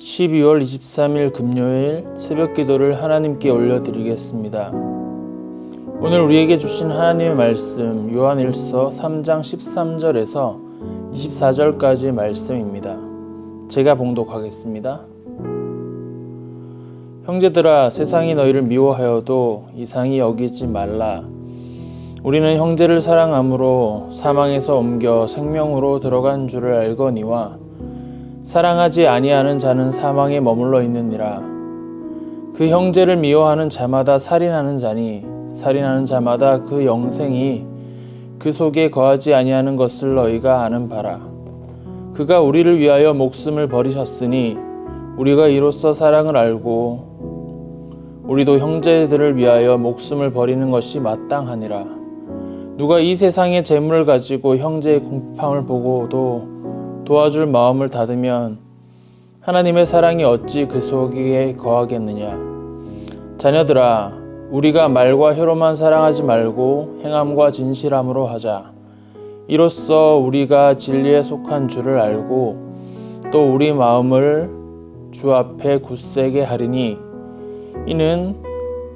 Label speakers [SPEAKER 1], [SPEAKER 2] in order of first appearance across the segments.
[SPEAKER 1] 12월 23일 금요일 새벽 기도를 하나님께 올려드리겠습니다. 오늘 우리에게 주신 하나님의 말씀 요한일서 3장 13절에서 24절까지 말씀입니다. 제가 봉독하겠습니다. 형제들아, 세상이 너희를 미워하여도 이상히 여기지 말라. 우리는 형제를 사랑함으로 사망에서 옮겨 생명으로 들어간 줄을 알거니와 사랑하지 아니하는 자는 사망에 머물러 있느니라. 그 형제를 미워하는 자마다 살인하는 자니 살인하는 자마다 그 영생이 그 속에 거하지 아니하는 것을 너희가 아는 바라. 그가 우리를 위하여 목숨을 버리셨으니 우리가 이로써 사랑을 알고 우리도 형제들을 위하여 목숨을 버리는 것이 마땅하니라. 누가 이 세상의 재물을 가지고 형제의 궁핍함을 보고도 도와줄 마음을 닫으면 하나님의 사랑이 어찌 그 속에 거하겠느냐. 자녀들아, 우리가 말과 혀로만 사랑하지 말고 행함과 진실함으로 하자. 이로써 우리가 진리에 속한 줄을 알고 또 우리 마음을 주 앞에 굳세게 하리니 이는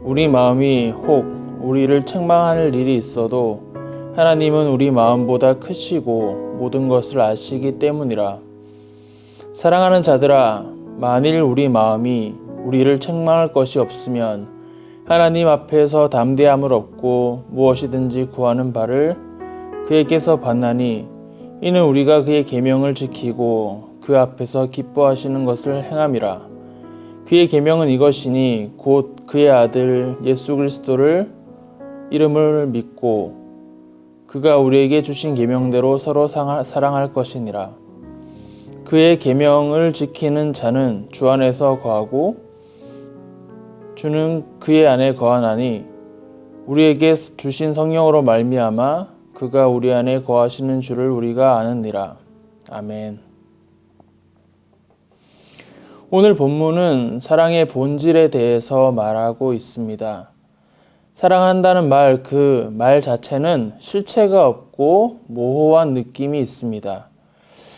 [SPEAKER 1] 우리 마음이 혹 우리를 책망할 일이 있어도 하나님은 우리 마음보다 크시고 모든 것을 아시기 때문이라. 사랑하는 자들아, 만일 우리 마음이 우리를 책망할 것이 없으면 하나님 앞에서 담대함을 얻고 무엇이든지 구하는 바를 그에게서 받나니 이는 우리가 그의 계명을 지키고 그 앞에서 기뻐하시는 것을 행함이라. 그의 계명은 이것이니 곧 그의 아들 예수 그리스도를 이름을 믿고 그가 우리에게 주신 계명대로 서로 사랑할 것이니라. 그의 계명을 지키는 자는 주 안에서 거하고 주는 그의 안에 거하나니 우리에게 주신 성령으로 말미암아 그가 우리 안에 거하시는 줄을 우리가 아느니라. 아멘. 오늘 본문은 사랑의 본질에 대해서 말하고 있습니다. 사랑한다는 말, 그 말 자체는 실체가 없고 모호한 느낌이 있습니다.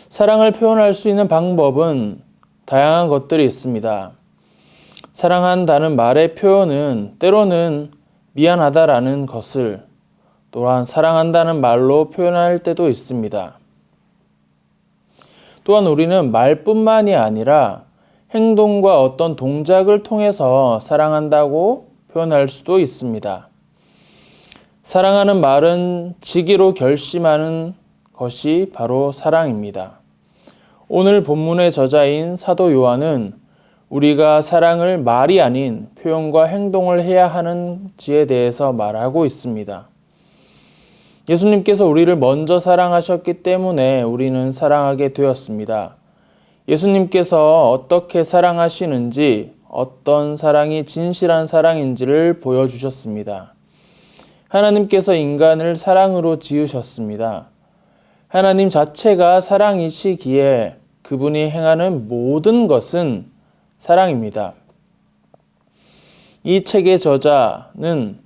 [SPEAKER 1] 사랑을 표현할 수 있는 방법은 다양한 것들이 있습니다. 사랑한다는 말의 표현은 때로는 미안하다라는 것을 또한 사랑한다는 말로 표현할 때도 있습니다. 또한 우리는 말뿐만이 아니라 행동과 어떤 동작을 통해서 사랑한다고 표현할 수도 있습니다. 사랑하는 말은 지기로 결심하는 것이 바로 사랑입니다. 오늘 본문의 저자인 사도 요한은 우리가 사랑을 말이 아닌 표현과 행동을 해야 하는지에 대해서 말하고 있습니다. 예수님께서 우리를 먼저 사랑하셨기 때문에 우리는 사랑하게 되었습니다. 예수님께서 어떻게 사랑하시는지, 어떤 사랑이 진실한 사랑인지를 보여주셨습니다. 하나님께서 인간을 사랑으로 지으셨습니다. 하나님 자체가 사랑이시기에 그분이 행하는 모든 것은 사랑입니다. 이 책의 저자는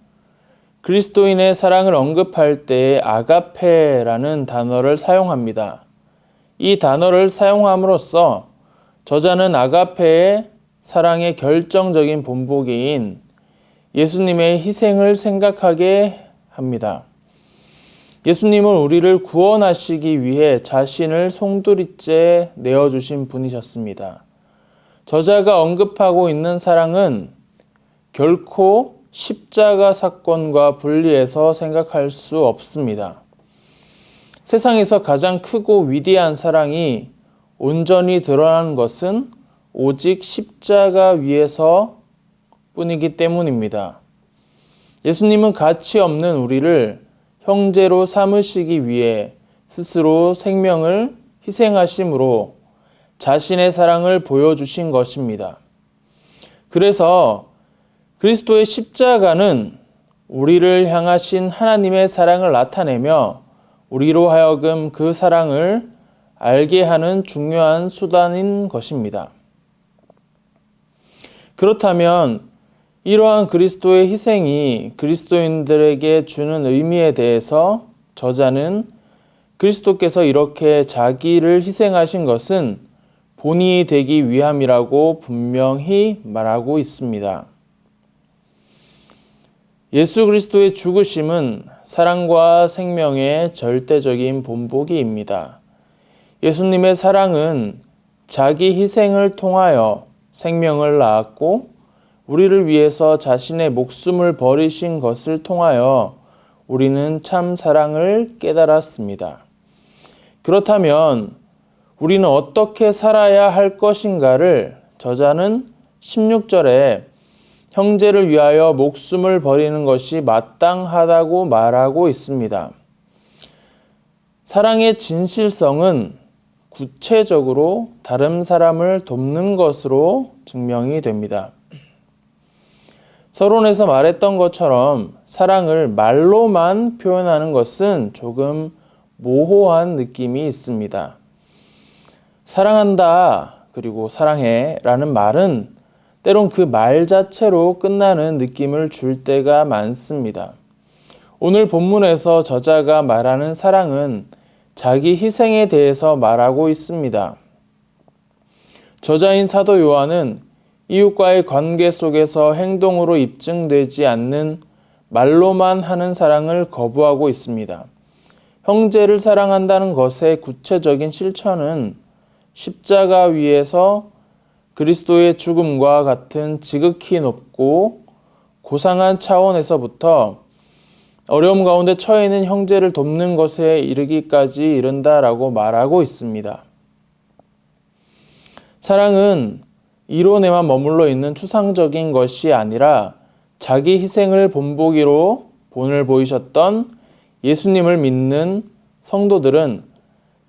[SPEAKER 1] 그리스도인의 사랑을 언급할 때 아가페라는 단어를 사용합니다. 이 단어를 사용함으로써 저자는 아가페의 사랑의 결정적인 본보기인 예수님의 희생을 생각하게 합니다. 예수님은 우리를 구원하시기 위해 자신을 송두리째 내어주신 분이셨습니다. 저자가 언급하고 있는 사랑은 결코 십자가 사건과 분리해서 생각할 수 없습니다. 세상에서 가장 크고 위대한 사랑이 온전히 드러나는 것은 오직 십자가 위에서 뿐이기 때문입니다. 예수님은 가치 없는 우리를 형제로 삼으시기 위해 스스로 생명을 희생하심으로 자신의 사랑을 보여주신 것입니다. 그래서 그리스도의 십자가는 우리를 향하신 하나님의 사랑을 나타내며 우리로 하여금 그 사랑을 알게 하는 중요한 수단인 것입니다. 그렇다면 이러한 그리스도의 희생이 그리스도인들에게 주는 의미에 대해서 저자는 그리스도께서 이렇게 자기를 희생하신 것은 본이 되기 위함이라고 분명히 말하고 있습니다. 예수 그리스도의 죽으심은 사랑과 생명의 절대적인 본보기입니다. 예수님의 사랑은 자기 희생을 통하여 생명을 낳았고 우리를 위해서 자신의 목숨을 버리신 것을 통하여 우리는 참 사랑을 깨달았습니다. 그렇다면 우리는 어떻게 살아야 할 것인가를 저자는 16절에 형제를 위하여 목숨을 버리는 것이 마땅하다고 말하고 있습니다. 사랑의 진실성은 구체적으로 다른 사람을 돕는 것으로 증명이 됩니다. 서론에서 말했던 것처럼 사랑을 말로만 표현하는 것은 조금 모호한 느낌이 있습니다. 사랑한다, 그리고 사랑해 라는 말은 때론 그 말 자체로 끝나는 느낌을 줄 때가 많습니다. 오늘 본문에서 저자가 말하는 사랑은 자기 희생에 대해서 말하고 있습니다. 저자인 사도 요한은 이웃과의 관계 속에서 행동으로 입증되지 않는 말로만 하는 사랑을 거부하고 있습니다. 형제를 사랑한다는 것의 구체적인 실천은 십자가 위에서 그리스도의 죽음과 같은 지극히 높고 고상한 차원에서부터 어려움 가운데 처해 있는 형제를 돕는 것에 이르기까지 이른다라고 말하고 있습니다. 사랑은 이론에만 머물러 있는 추상적인 것이 아니라 자기 희생을 본보기로 본을 보이셨던 예수님을 믿는 성도들은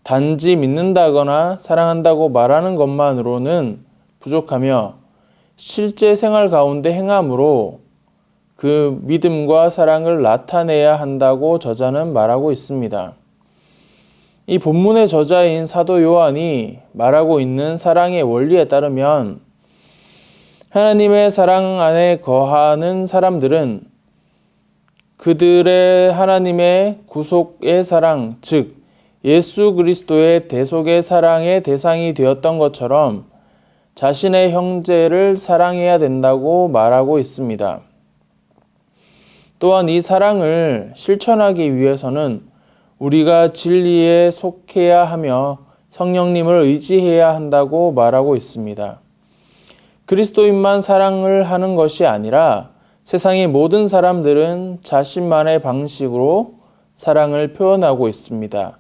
[SPEAKER 1] 단지 믿는다거나 사랑한다고 말하는 것만으로는 부족하며 실제 생활 가운데 행함으로 그 믿음과 사랑을 나타내야 한다고 저자는 말하고 있습니다. 이 본문의 저자인 사도 요한이 말하고 있는 사랑의 원리에 따르면 하나님의 사랑 안에 거하는 사람들은 그들의 하나님의 구속의 사랑, 즉 예수 그리스도의 대속의 사랑의 대상이 되었던 것처럼 자신의 형제를 사랑해야 된다고 말하고 있습니다. 또한 이 사랑을 실천하기 위해서는 우리가 진리에 속해야 하며 성령님을 의지해야 한다고 말하고 있습니다. 그리스도인만 사랑을 하는 것이 아니라 세상의 모든 사람들은 자신만의 방식으로 사랑을 표현하고 있습니다.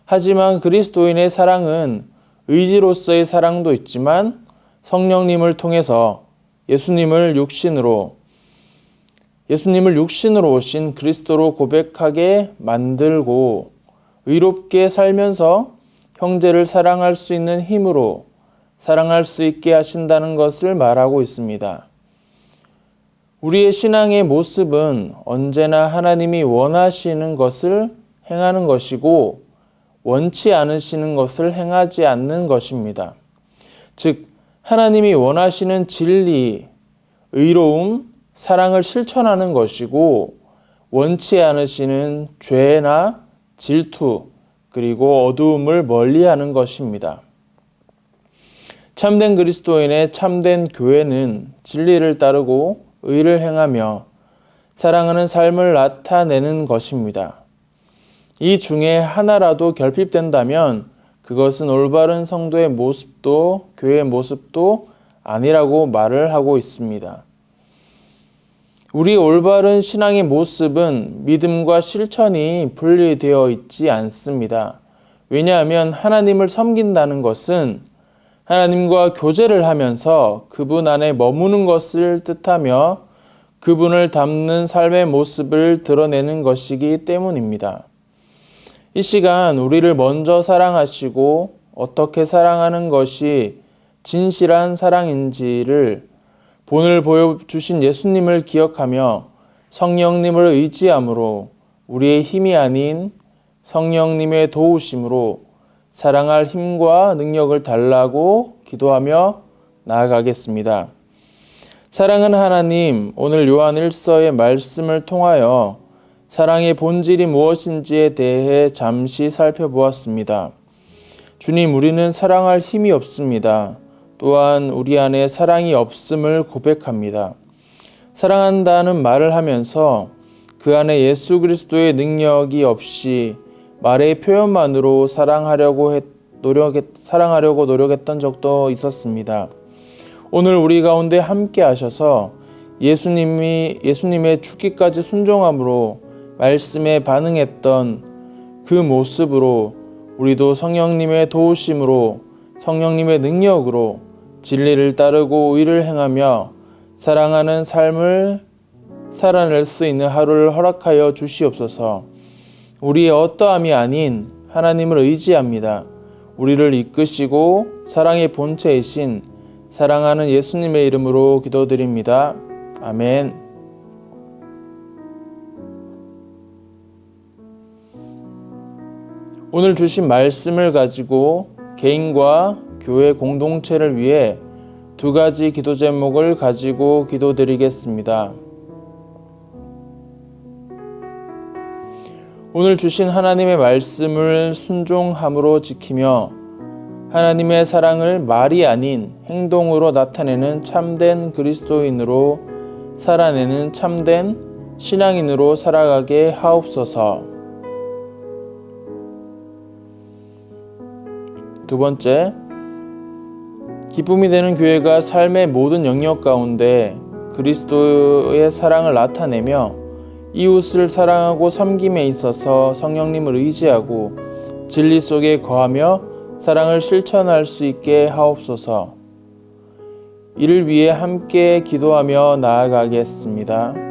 [SPEAKER 1] 하지만 그리스도인의 사랑은 의지로서의 사랑도 있지만 성령님을 통해서 예수님을 육신으로 오신 그리스도로 고백하게 만들고 의롭게 살면서 형제를 사랑할 수 있는 힘으로 사랑할 수 있게 하신다는 것을 말하고 있습니다. 우리의 신앙의 모습은 언제나 하나님이 원하시는 것을 행하는 것이고 원치 않으시는 것을 행하지 않는 것입니다. 즉 하나님이 원하시는 진리, 의로움, 사랑을 실천하는 것이고 원치 않으시는 죄나 질투, 그리고 어두움을 멀리하는 것입니다. 참된 그리스도인의 참된 교회는 진리를 따르고 의를 행하며 사랑하는 삶을 나타내는 것입니다. 이 중에 하나라도 결핍된다면 그것은 올바른 성도의 모습도 교회의 모습도 아니라고 말을 하고 있습니다. 우리 올바른 신앙의 모습은 믿음과 실천이 분리되어 있지 않습니다. 왜냐하면 하나님을 섬긴다는 것은 하나님과 교제를 하면서 그분 안에 머무는 것을 뜻하며 그분을 닮는 삶의 모습을 드러내는 것이기 때문입니다. 이 시간 우리를 먼저 사랑하시고 어떻게 사랑하는 것이 진실한 사랑인지를 본을 보여주신 예수님을 기억하며 성령님을 의지함으로 우리의 힘이 아닌 성령님의 도우심으로 사랑할 힘과 능력을 달라고 기도하며 나아가겠습니다. 사랑은 하나님, 오늘 요한 1서의 말씀을 통하여 사랑의 본질이 무엇인지에 대해 잠시 살펴보았습니다. 주님, 우리는 사랑할 힘이 없습니다. 또한 우리 안에 사랑이 없음을 고백합니다. 사랑한다는 말을 하면서 그 안에 예수 그리스도의 능력이 없이 말의 표현만으로 사랑하려고 노력했던 적도 있었습니다. 오늘 우리 가운데 함께 하셔서 예수님의 죽기까지 순종함으로 말씀에 반응했던 그 모습으로 우리도 성령님의 도우심으로 성령님의 능력으로 진리를 따르고 의를 행하며 사랑하는 삶을 살아낼 수 있는 하루를 허락하여 주시옵소서. 우리의 어떠함이 아닌 하나님을 의지합니다. 우리를 이끄시고 사랑의 본체이신 사랑하는 예수님의 이름으로 기도드립니다. 아멘. 오늘 주신 말씀을 가지고 개인과 교회 공동체를 위해 두 가지 기도 제목을 가지고 기도드리겠습니다. 오늘 주신 하나님의 말씀을 순종함으로 지키며 하나님의 사랑을 말이 아닌 행동으로 나타내는 참된 그리스도인으로 살아내는 참된 신앙인으로 살아가게 하옵소서. 두 번째, 기쁨이 되는 교회가 삶의 모든 영역 가운데 그리스도의 사랑을 나타내며 이웃을 사랑하고 섬김에 있어서 성령님을 의지하고 진리 속에 거하며 사랑을 실천할 수 있게 하옵소서. 이를 위해 함께 기도하며 나아가겠습니다.